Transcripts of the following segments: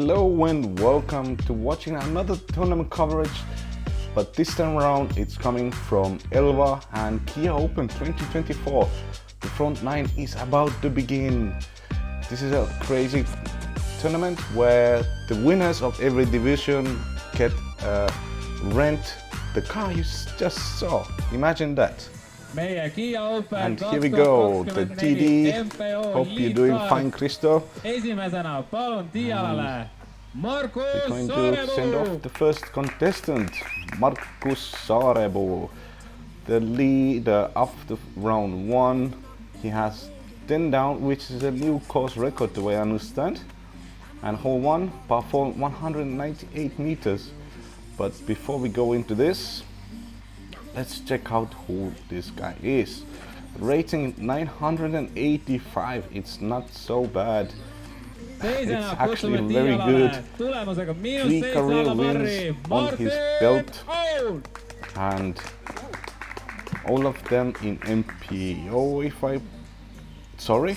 Hello and welcome to watching another tournament coverage, but this time around it's coming from Elva and Kia Open 2024. The front nine is about to begin. This is a crazy tournament where the winners of every division get rent the car you just saw. Imagine that. And here we go, the TD. MPO Hope you're doing fine, Kristo. Esimesena palun tiialale Markus We're going to send off the first contestant, Markus Saarepuu, the leader after round one. He has 10 down, which is a new course record the way I understand. And hole one, par 4, 198 meters. But before we go into this, let's check out who this guy is. Rating 985, it's not so bad. It's actually very good. 3 career wins on his belt, and all of them in MPO. Sorry,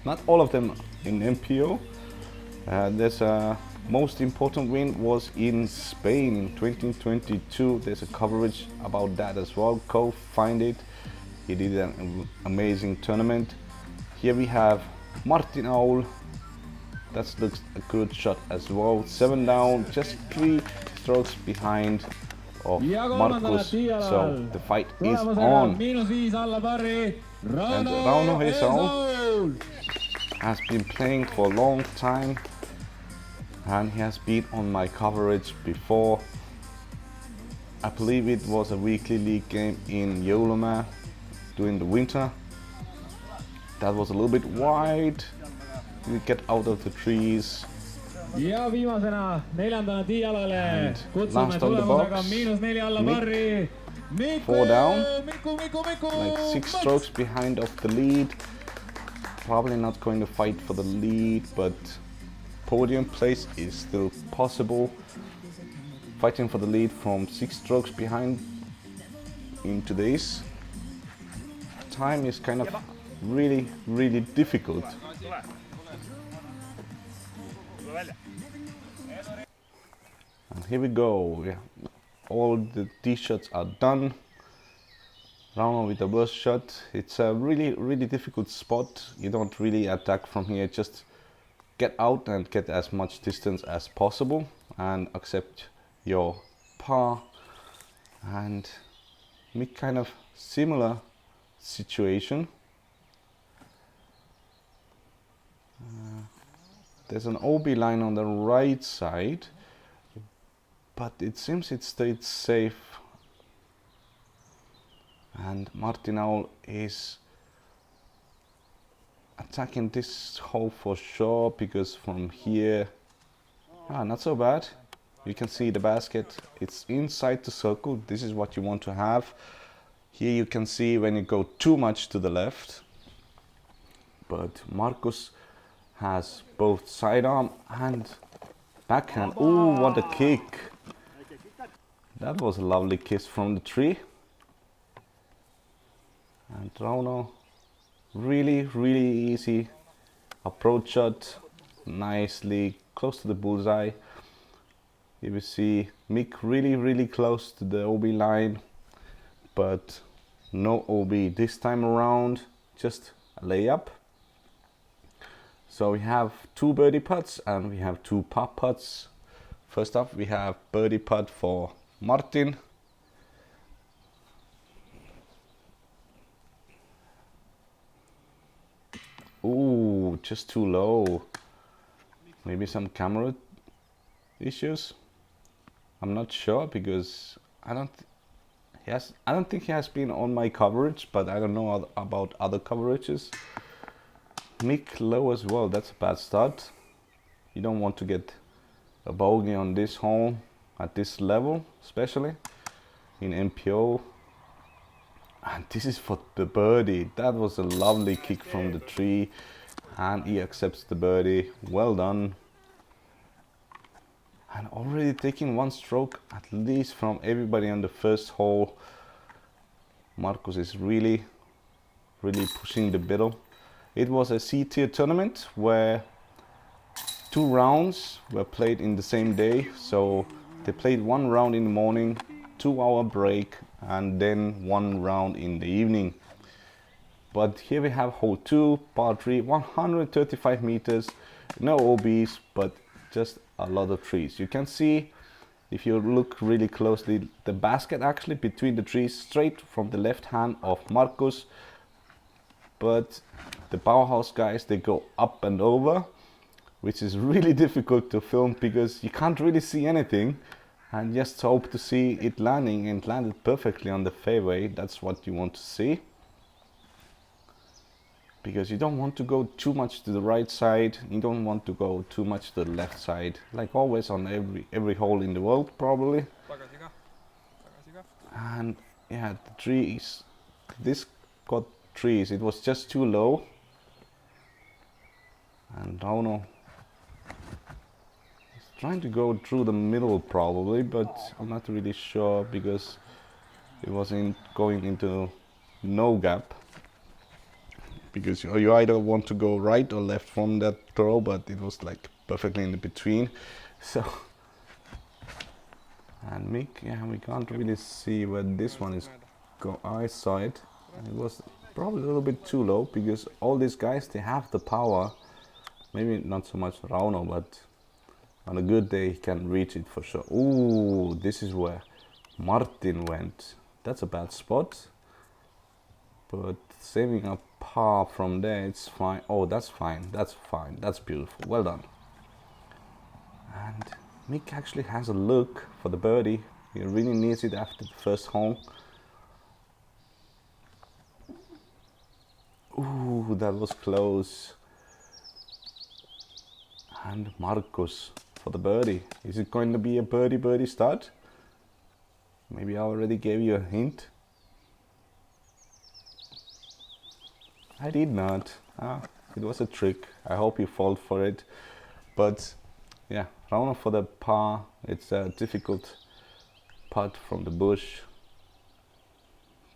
not all of them in MPO. There's a most important win was in Spain in 2022. There's a coverage about that as well. Go find it. He did an amazing tournament. Here we have Esaul. That looks a good shot as well. 7 down, just 3 strokes behind of Markus. So the fight is on. And Esaul has been playing for a long time, and he has been on my coverage before. I believe it was a weekly league game in Joulumaa during the winter. That was a little bit wide. We get out of the trees. Ja viimasena neljandana tiialale Last on the box, Mick, 4 down, like 6 strokes behind of the lead. Probably not going to fight for the lead, but podium place is still possible. Fighting for the lead from 6 strokes behind in today's time is kind of really difficult. And here we go. All the tee shots are done. Rauno with the worst shot. It's a really difficult spot. You don't really attack from here, just get out and get as much distance as possible and accept your par. And make kind of similar situation. There's an OB line on the right side, but it seems it stayed safe. And Esaul is attacking this hole for sure, because from here, not so bad. You can see the basket, it's inside the circle. This is what you want to have. Here you can see when you go too much to the left. But Markus has both sidearm and backhand. Ooh, what a kick. That was a lovely kiss from the tree. And Rauno, really easy approach shot, nicely close to the bullseye. You will see Mick really close to the OB line, but no OB this time around, just a layup. So we have 2 birdie putts and we have 2 par putts. First up we have birdie putt for Martin. Ooh, just too low. Maybe some camera issues. I'm not sure, because I don't think he has been on my coverage, but I don't know about other coverages. Mick low as well. That's a bad start. You don't want to get a bogey on this hole at this level, especially in MPO. And this is for the birdie. That was a lovely kick from the tree, and he accepts the birdie. Well done. And already taking 1 stroke at least from everybody on the first hole. Markus is really pushing the middle. It was a C-tier tournament where 2 rounds were played in the same day, so they played 1 round in the morning, 2-hour break, and then 1 round in the evening. But here we have hole 2, par 3, 135 meters, no OBs, but just a lot of trees. You can see, if you look really closely, the basket actually between the trees, straight from the left hand of Markus. But the powerhouse guys, they go up and over, which is really difficult to film because you can't really see anything, and just hope to see it landing, and landed perfectly on the fairway. That's what you want to see, because you don't want to go too much to the right side, you don't want to go too much to the left side, like always on every hole in the world probably. And yeah, the trees, this got trees, it was just too low, and Rauno is trying to go through the middle probably, but I'm not really sure because it wasn't going into no gap, because you either want to go right or left from that throw, but it was like perfectly in the between. So, and Mick, yeah, we can't really see where this one is go. I saw it, it was probably a little bit too low, because all these guys, they have the power, maybe not so much Rauno, but on a good day he can reach it for sure. Ooh, this is where Martin went. That's a bad spot, but saving a par from there, it's fine. Oh, that's fine, that's fine, that's beautiful, well done. And Mick actually has a look for the birdie. He really needs it after the first hole. Ooh, that was close. And Markus for the birdie. Is it going to be a birdie start? Maybe I already gave you a hint. I did not. It was a trick. I hope you fall for it. But yeah, Rauno for the par. It's a difficult putt from the bush,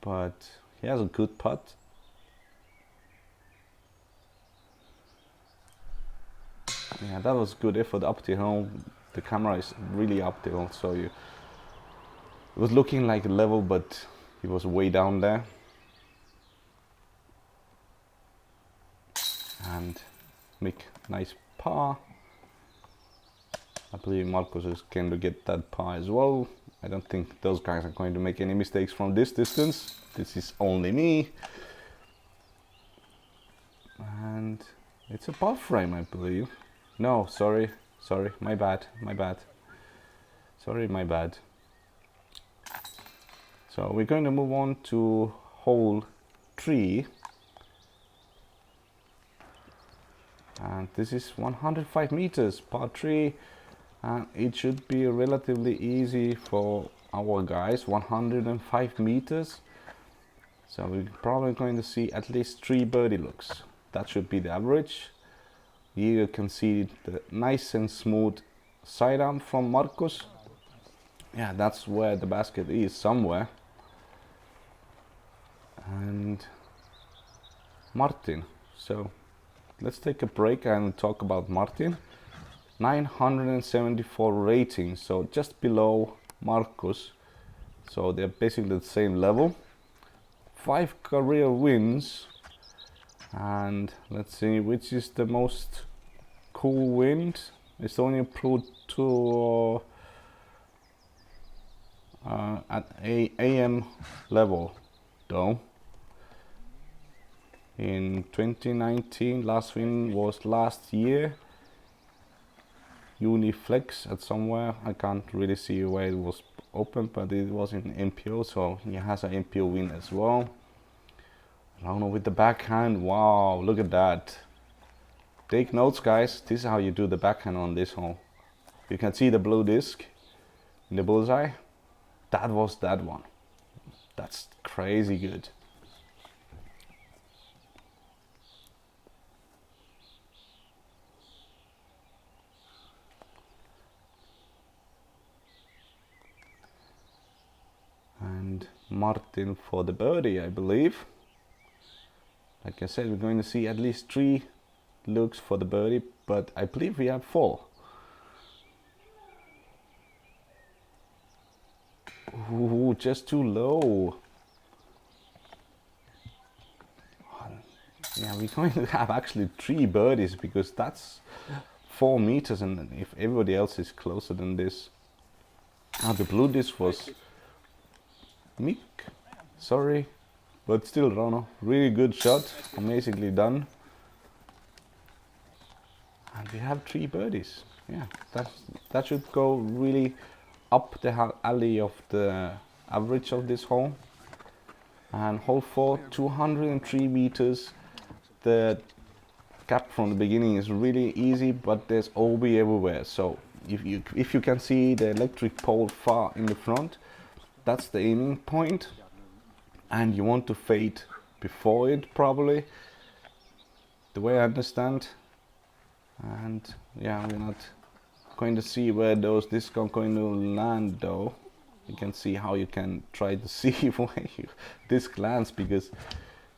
but he has a good putt. Yeah, that was good effort up the hill. The camera is really up the hill, so it was looking like a level, but he was way down there. And Mick, nice par. I believe Markus is going to get that par as well. I don't think those guys are going to make any mistakes from this distance. This is only me. And it's a par frame, I believe. No, sorry, my bad. Sorry, my bad. So we're going to move on to hole 3. And this is 105 meters, par 3, and it should be relatively easy for our guys. 105 meters, so we're probably going to see at least 3 birdie looks. That should be the average. Here you can see the nice and smooth side arm from Markus. Yeah, that's where the basket is, somewhere. And Martin, so let's take a break and talk about Martin. 974 rating, so just below Markus. So they're basically the same level. 5 career wins. And let's see which is the most cool win. Estonia Pro Tour at AM level though. In 2019, last win was last year. Uniflex at somewhere. I can't really see where it was open, but it was in MPO, so he has an MPO win as well. Rauno with the backhand. Wow, look at that. Take notes, guys. This is how you do the backhand on this hole. You can see the blue disc in the bullseye. That was that one. That's crazy good. And Martin for the birdie, I believe. Like I said, we're going to see at least 3 looks for the birdie, but I believe we have 4. Ooh, just too low. Yeah, we're going to have actually 3 birdies because that's 4 meters, and if everybody else is closer than this. The blue disc was Mick, sorry, but still Rauno, really good shot, amazingly done. And we have 3 birdies. Yeah, that should go really up the alley of the average of this hole. And hole 4, 203 meters. The gap from the beginning is really easy, but there's OB everywhere. So if you can see the electric pole far in the front, that's the aiming point, and you want to fade before it, probably, the way I understand. And yeah, we're not going to see where those discs are going to land though. You can see how you can try to see where your disc lands, because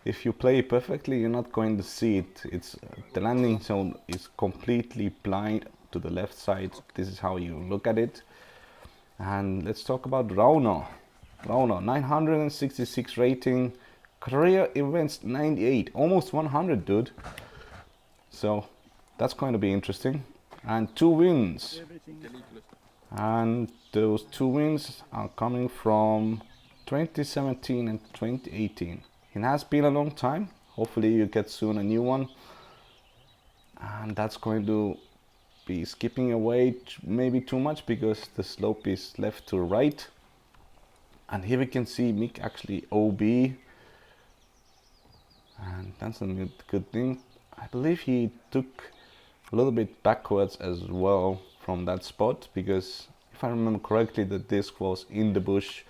if you play perfectly, you're not going to see it. It's the landing zone is completely blind to the left side. This is how you look at it. And let's talk about Rauno. Rauno, 966 rating, career events 98, almost 100, dude. So that's going to be interesting. And 2 wins. And those 2 wins are coming from 2017 and 2018. It has been a long time. Hopefully you get soon a new one. And that's going to be skipping away maybe too much because the slope is left to right. And here we can see Mick actually OB. And that's a good thing. I believe he took a little bit backwards as well from that spot, because if I remember correctly, the disc was in the bush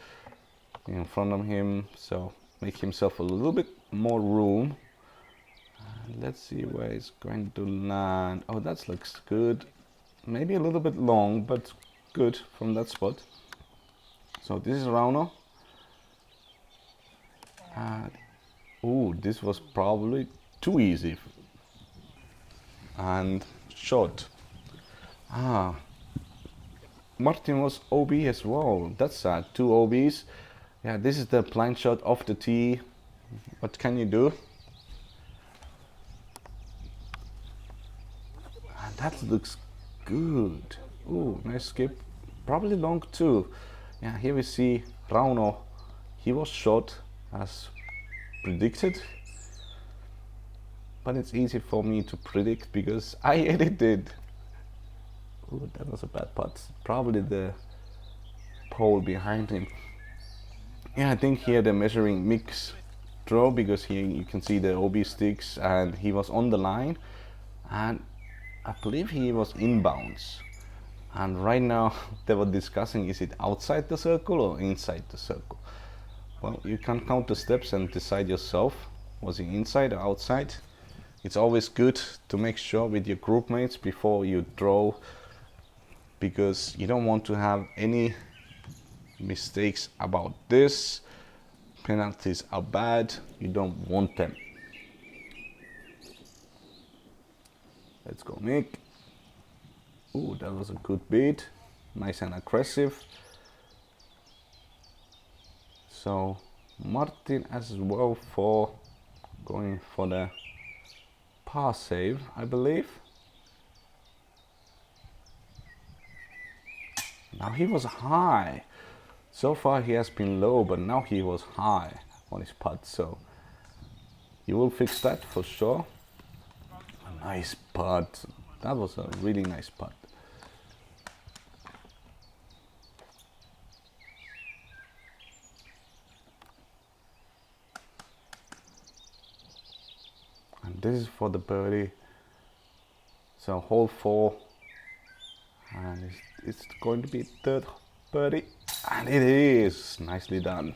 in front of him, so make himself a little bit more room. Let's see where it's going to land. Oh, that looks good. Maybe a little bit long, but good from that spot. So this is Rauno. Oh, this was probably too easy. And short. Martin was OB as well. That's sad. 2 OBs. Yeah, this is the blind shot off the tee. What can you do? And that looks good. Ooh, nice skip. Probably long too. Yeah, here we see Rauno. He was short as predicted. But it's easy for me to predict because I edited. Ooh, that was a bad putt. Probably the pole behind him. Yeah, I think here they're measuring Mick's throw, because here you can see the OB sticks and he was on the line, and I believe he was inbounds. And right now they were discussing, is it outside the circle or inside the circle? Well, you can count the steps and decide yourself. Was he inside or outside? It's always good to make sure with your group mates before you draw, because you don't want to have any mistakes about this. Penalties are bad, you don't want them. Let's go, Mick. Ooh, that was a good beat. Nice and aggressive. So Martin as well for going for the par save, I believe. Now he was high. So far he has been low, but now he was high on his putt, so you will fix that for sure. A nice putt. That was a really nice putt. And this is for the birdie. So hole 4, and it's going to be 3rd birdie, and it is nicely done.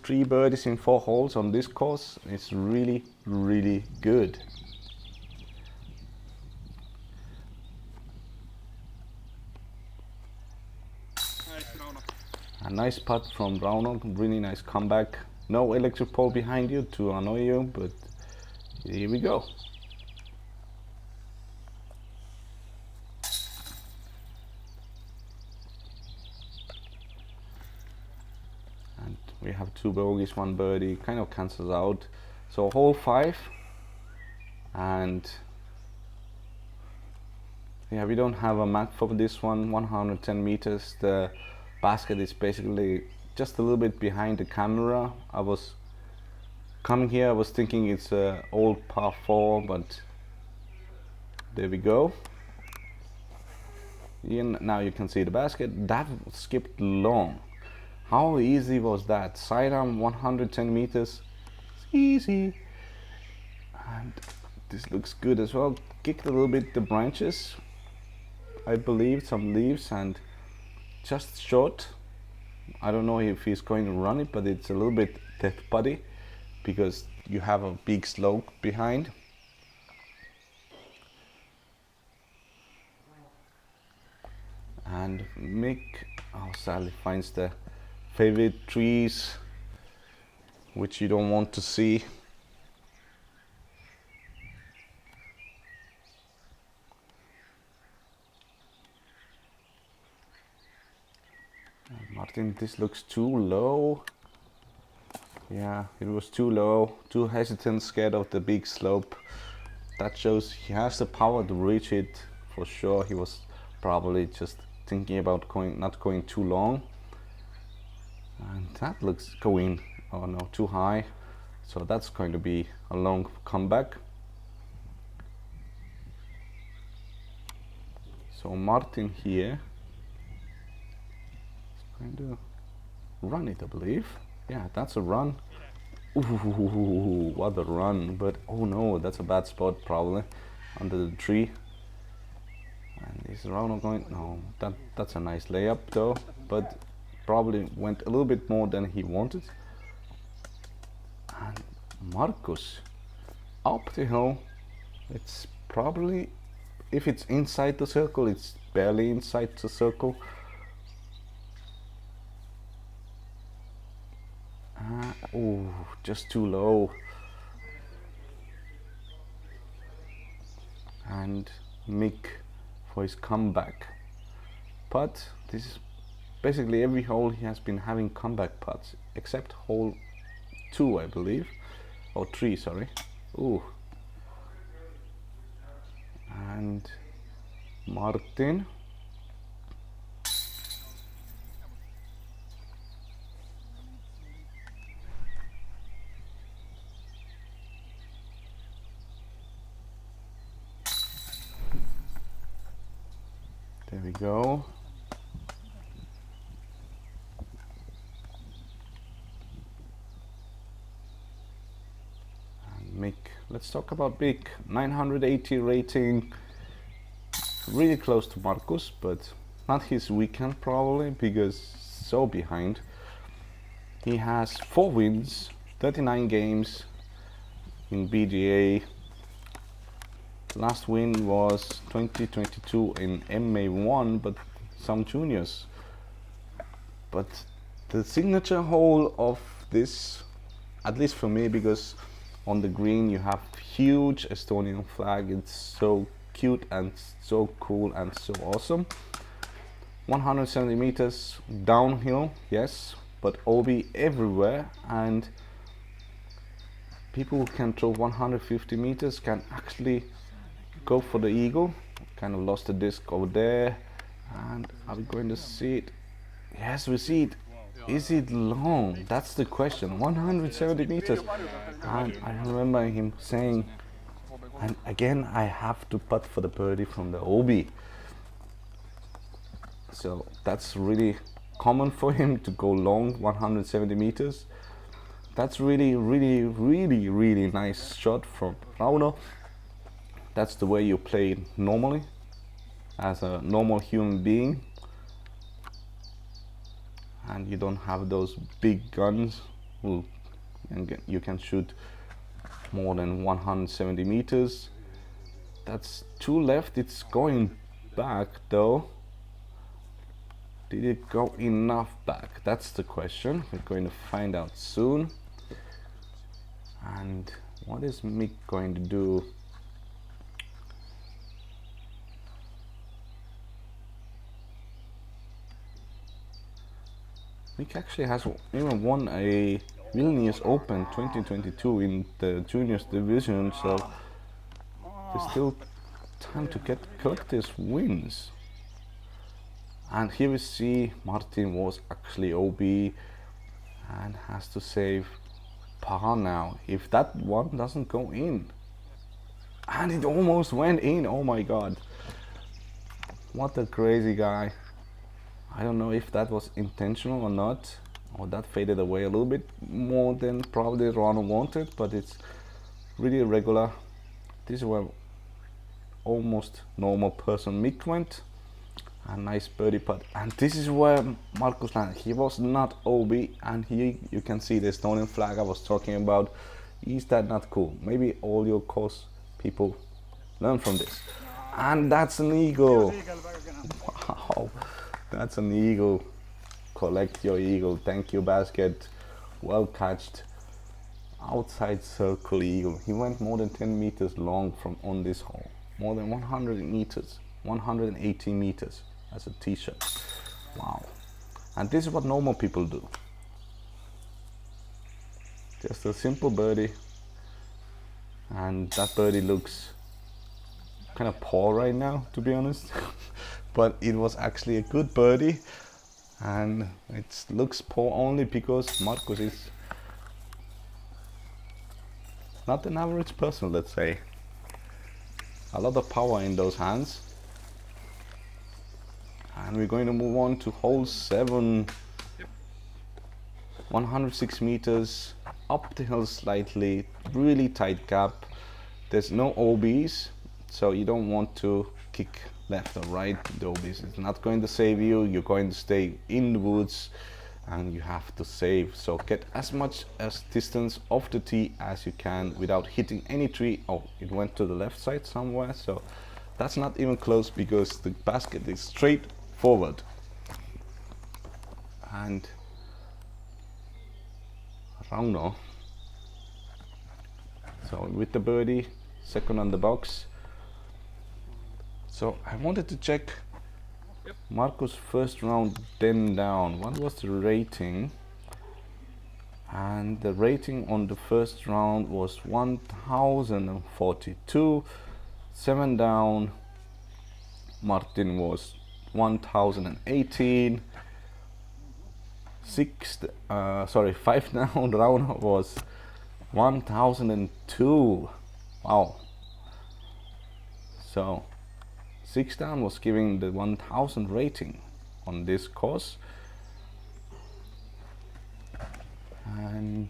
3 birdies in 4 holes on this course. It's really, really good. A nice putt from Rauno, really nice comeback. No electric pole behind you to annoy you, but here we go. We have 2 bogeys, 1 birdie, kind of cancels out. So hole 5, and yeah, we don't have a map for this one. 110 meters. The basket is basically just a little bit behind the camera. I was coming here, I was thinking it's a old par 4, but there we go. Now you can see the basket. That skipped long. How easy was that? Sidearm 110 meters. It's easy. And this looks good as well. Kicked a little bit the branches, I believe, some leaves, and just short. I don't know if he's going to run it, but it's a little bit dead putty because you have a big slope behind. And Mick, sadly finds the favorite trees, which you don't want to see. Martin, this looks too low. Yeah, it was too low, too hesitant, scared of the big slope. That shows he has the power to reach it for sure. He was probably just thinking about not going too long. And that looks going, oh no, too high. So that's going to be a long comeback. So Martin here is going to run it, I believe. Yeah, that's a run. Ooh, what a run. But oh no, that's a bad spot probably under the tree. And is Rauno going? No, that's a nice layup though, but probably went a little bit more than he wanted. And Markus up the hill. It's probably, if it's inside the circle, it's barely inside the circle. Oh, just too low. And Mick for his comeback putt. This is basically every hole he has been having comeback putts, except hole 2, I believe, or 3, sorry. Ooh. And Martin. There we go. And Mick, let's talk about Mick. 980 rating, really close to Markus, but not his weekend probably because so behind. He has 4 wins, 39 games in BGA. Last win was 2022 in MA1, but some juniors. But the signature hole of this, at least for me, because on the green you have huge Estonian flag. It's so cute and so cool and so awesome. 170 meters downhill, yes, but OB everywhere, and people who can throw 150 meters can actually go for the eagle. Kind of lost the disc over there, and are we going to see it? Yes, we see it. Is it long? That's the question. 170 meters, and I remember him saying, and again I have to putt for the birdie from the OB. So that's really common for him to go long 170 meters. That's really nice shot from Rauno. That's the way you play normally, as a normal human being. And you don't have those big guns who you can shoot more than 170 meters. That's 2 left, it's going back though. Did it go enough back? That's the question. We're going to find out soon. And what is Mick going to do? Mick actually has even won a Vilnius Open 2022 in the juniors division, so there's still time to collect these wins. And here we see Martin was actually OB and has to save par now if that one doesn't go in. And it almost went in. Oh my god, what a crazy guy. I don't know if that was intentional or not, or that faded away a little bit more than probably Rano wanted, but it's really irregular. This is where almost normal person Mick went. A nice birdie putt, and this is where Markus landed. He was not OB, and here you can see the Estonian flag I was talking about. Is that not cool? Maybe all your course people learn from this. And that's an eagle. Wow, that's an eagle. Collect your eagle. Thank you, basket. Well catched. Outside circle eagle. He went more than 10 meters long from on this hole. More than 100 meters. 180 meters as a t-shirt. Wow. And this is what normal people do. Just a simple birdie, and that birdie looks kind of poor right now, to be honest. But it was actually a good birdie, and it looks poor only because Markus is not an average person, let's say. A lot of power in those hands. And we're going to move on to hole 7. 106 meters up the hill slightly, really tight gap. There's no OBs, so you don't want to kick left or right. The OBs is not going to save you. You're going to stay in the woods and you have to save. So get as much as distance off the tee as you can without hitting any tree. Oh, it went to the left side somewhere, so that's not even close because the basket is straight forward. And Rauno, so with the birdie, second on the box. So I wanted to check Markus' first round 10 down. What was the rating? And the rating on the first round was 1042. 7 down, Martin was 1018. 5 down, Rauno was 1002. Wow. So 6 down was giving the 1000 rating on this course. And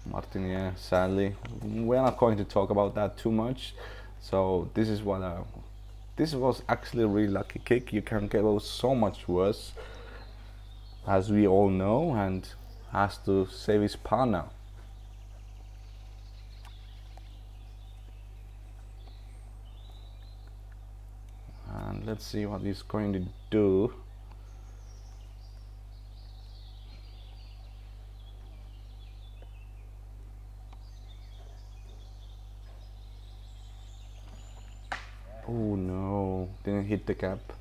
Martin, yeah, sadly, we're not going to talk about that too much. So this is what this was actually a really lucky kick. You can get so much worse, as we all know, and has to save his par now. And let's see what he's going to do. Oh no, didn't hit the gap.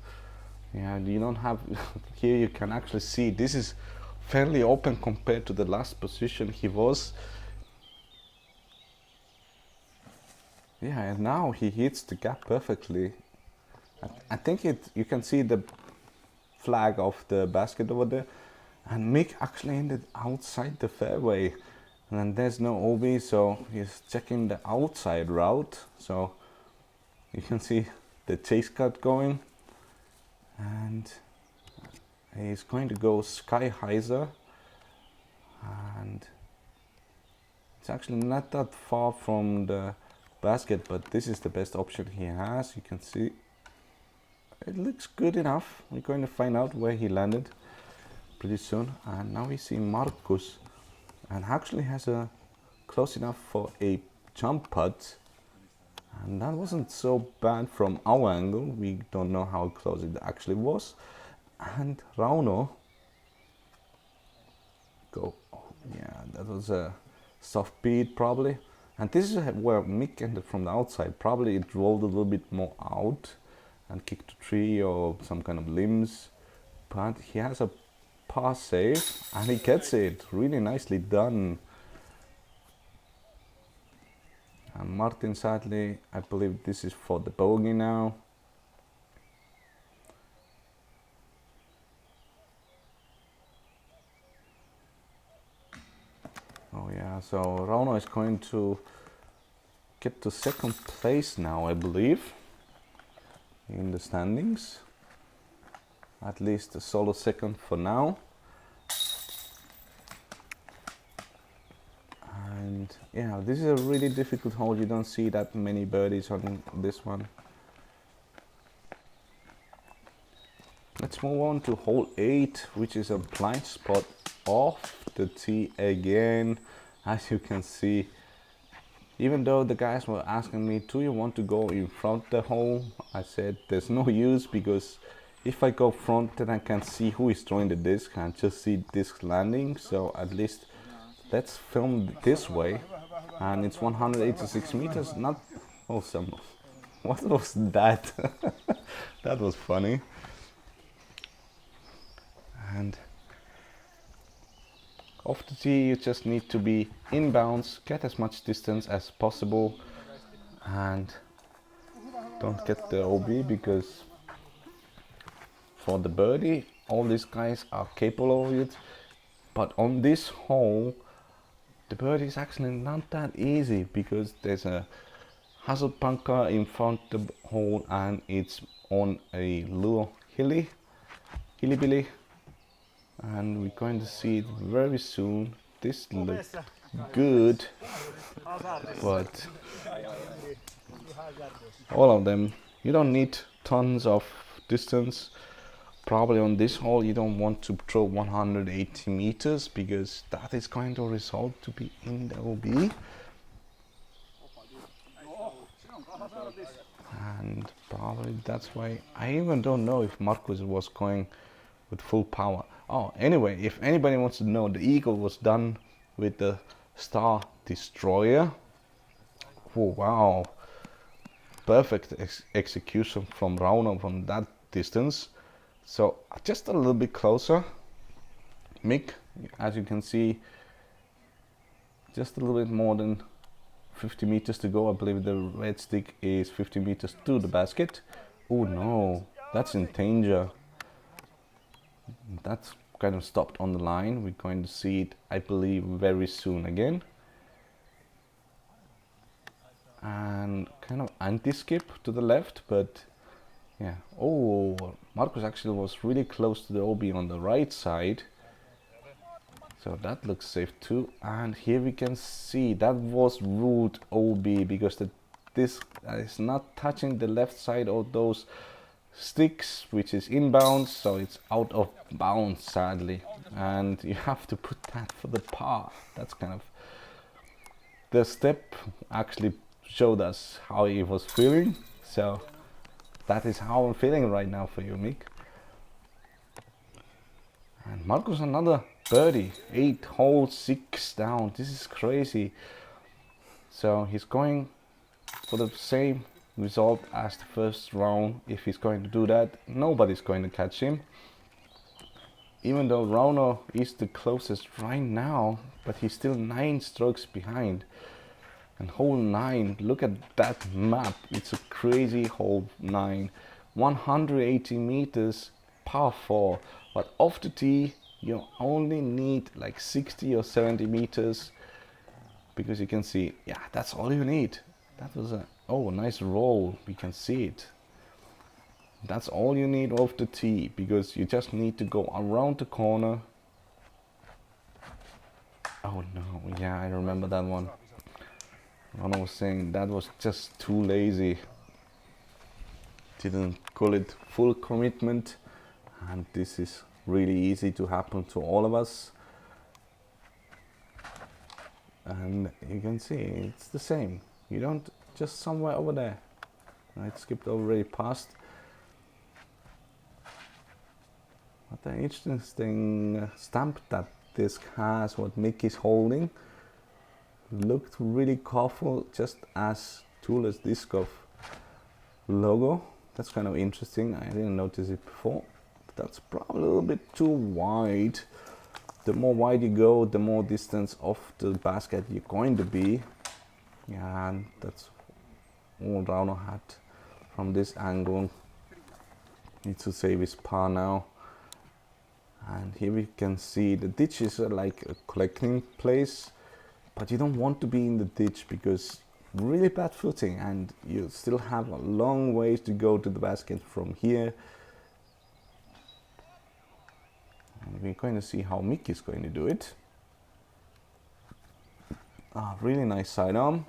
Yeah, you don't have here you can actually see this is fairly open compared to the last position he was. Yeah, and now he hits the gap perfectly. I think you can see the flag of the basket over there, and Mick actually ended outside the fairway, and then there's no OB, so he's checking the outside route. So you can see the chase cut going, and he's going to go sky hyzer, and it's actually not that far from the basket, but this is the best option he has. You can see it looks good enough. We're going to find out where he landed pretty soon. And now we see Markus, and actually has a close enough for a jump putt, and that wasn't so bad from our angle. We don't know how close it actually was. And Rauno go, oh, yeah, that was a soft beat probably. And this is where Mick ended from the outside. Probably it rolled a little bit more out and kicked a tree or some kind of limbs, but he has a par save, and he gets it. Really nicely done. And Martin, sadly, I believe this is for the bogey now. Oh yeah, so Rauno is going to get to second place now, I believe, in the standings. At least a solo second for now. And yeah, this is a really difficult hole. You don't see that many birdies on this one. Let's move on to hole 8, which is a blind spot off the tee again. As you can see, even though the guys were asking me, do you want to go in front the hole? I said there's no use, because if I go front, then I can see who is throwing the disc and just see disc landing. So at least let's film this way. And it's 186 meters, not awesome. What was that? That was funny. And off the tee, you just need to be inbounds, get as much distance as possible, and don't get the OB, because for the birdie, all these guys are capable of it. But on this hole, the birdie is actually not that easy, because there's a hazard bunker in front of the hole, and it's on a little hilly billy. And we're going to see it very soon. This looks good, but all of them, you don't need tons of distance. Probably on this hole you don't want to throw 180 meters, because that is going to result to be in the OB. And probably that's why I even don't know if Marcus was going with full power. Oh, anyway, if anybody wants to know, the eagle was done with the Star Destroyer. Oh, wow, perfect execution from Rauno from that distance. So just a little bit closer, Mick, as you can see, just a little bit more than 50 meters to go. I believe the red stick is 50 meters to the basket. Oh no, that's in danger. That's kind of stopped on the line. We're going to see it, I believe, very soon again. And kind of anti-skip to the left, but yeah. Oh, Marcus actually was really close to the OB on the right side. So that looks safe too. And here we can see that was ruled OB, because this is not touching the left side of those sticks, which is inbounds, so it's out of bounds, sadly, and you have to put that for the par. That's kind of the step actually showed us how he was feeling, so that is how I'm feeling right now for you, Mick. And Marcus another birdie, 8 holes, 6 down. This is crazy. So he's going for the same result as the first round. If he's going to do that, nobody's going to catch him, even though Rauno is the closest right now, but he's still 9 strokes behind. And hole 9, look at that map, it's a crazy hole 9, 180 meters, par 4, but off the tee you only need like 60 or 70 meters, because you can see, yeah, that's all you need. That was a nice roll, we can see it. That's all you need off the tee, because you just need to go around the corner. Oh no, yeah, I remember that one. Rana was saying that was just too lazy. Didn't call it full commitment, and this is really easy to happen to all of us. And you can see it's the same. You don't just somewhere over there. I skipped already past. What an interesting stamp that disc has, what Mick is holding. Looked really colorful, just as Tula's Discgolf logo. That's kind of interesting. I didn't notice it before. That's probably a little bit too wide. The more wide you go, the more distance off the basket you're going to be. Yeah, and that's all Rauno had from this angle. Needs to save his par now. And here we can see the ditch is like a collecting place, but you don't want to be in the ditch because really bad footing, and you still have a long ways to go to the basket from here. And we're going to see how Mick is going to do it. Really nice sidearm.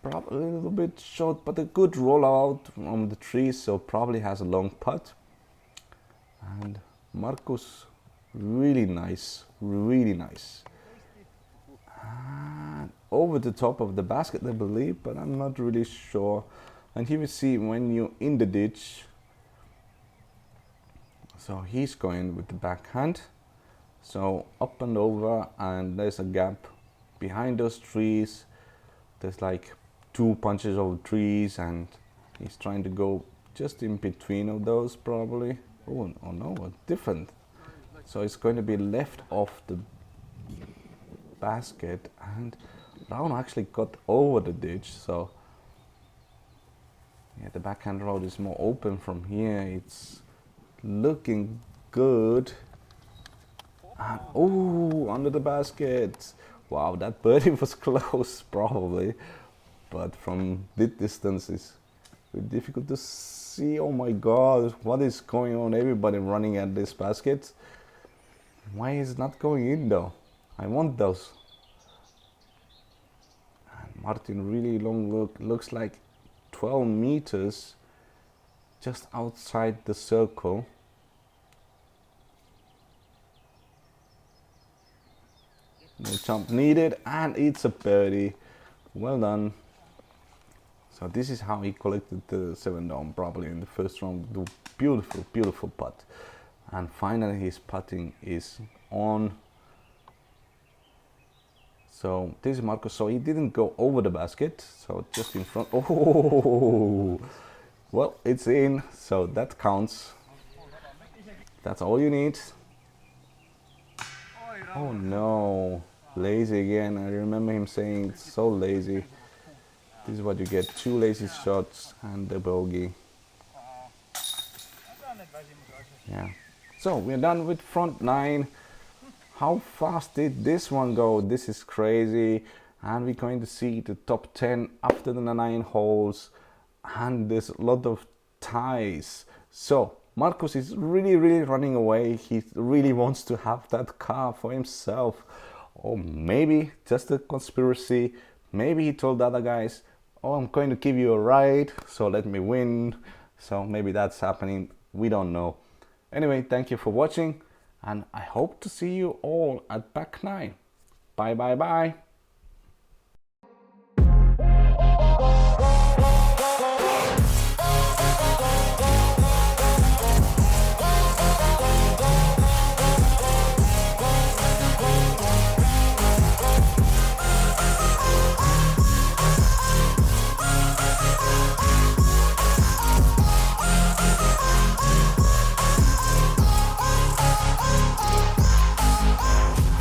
Probably a little bit short, but a good rollout from the tree, so probably has a long putt. And Markus, really nice, really nice. And over the top of the basket, I believe, but I'm not really sure. And here we see when you're in the ditch. So he's going with the backhand. So up and over, and there's a gap behind those trees. There's like 2 bunches of trees, and he's trying to go just in between of those probably. Oh no, different. So it's going to be left off the basket, and Rauno actually got over the ditch. So yeah, the backhand road is more open from here. It's looking good. And oh, under the basket. Wow, that birdie was close probably, but from this distance it's really difficult to see. Oh my god, what is going on? Everybody running at this basket. Why is it not going in though? I want those. And Martin really long looks like 12 meters just outside the circle. No jump needed, and it's a birdie. Well done. So this is how he collected the 7 down probably in the first round. The beautiful, beautiful putt. And finally his putting is on. So this is Markus. So he didn't go over the basket, so just in front. Oh, well, it's in, so that counts. That's all you need. Oh no, lazy again. I remember him saying it's so lazy. This is what you get, 2 lazy shots and a bogey. Yeah. So we're done with front 9. How fast did this one go? This is crazy. And we're going to see the top 10 after the 9 holes. And there's a lot of ties. So Markus is really running away. He really wants to have that car for himself. Or maybe just a conspiracy. Maybe he told the other guys, oh, I'm going to give you a ride, so let me win. So maybe that's happening. We don't know. Anyway, thank you for watching, and I hope to see you all at back 9. Bye.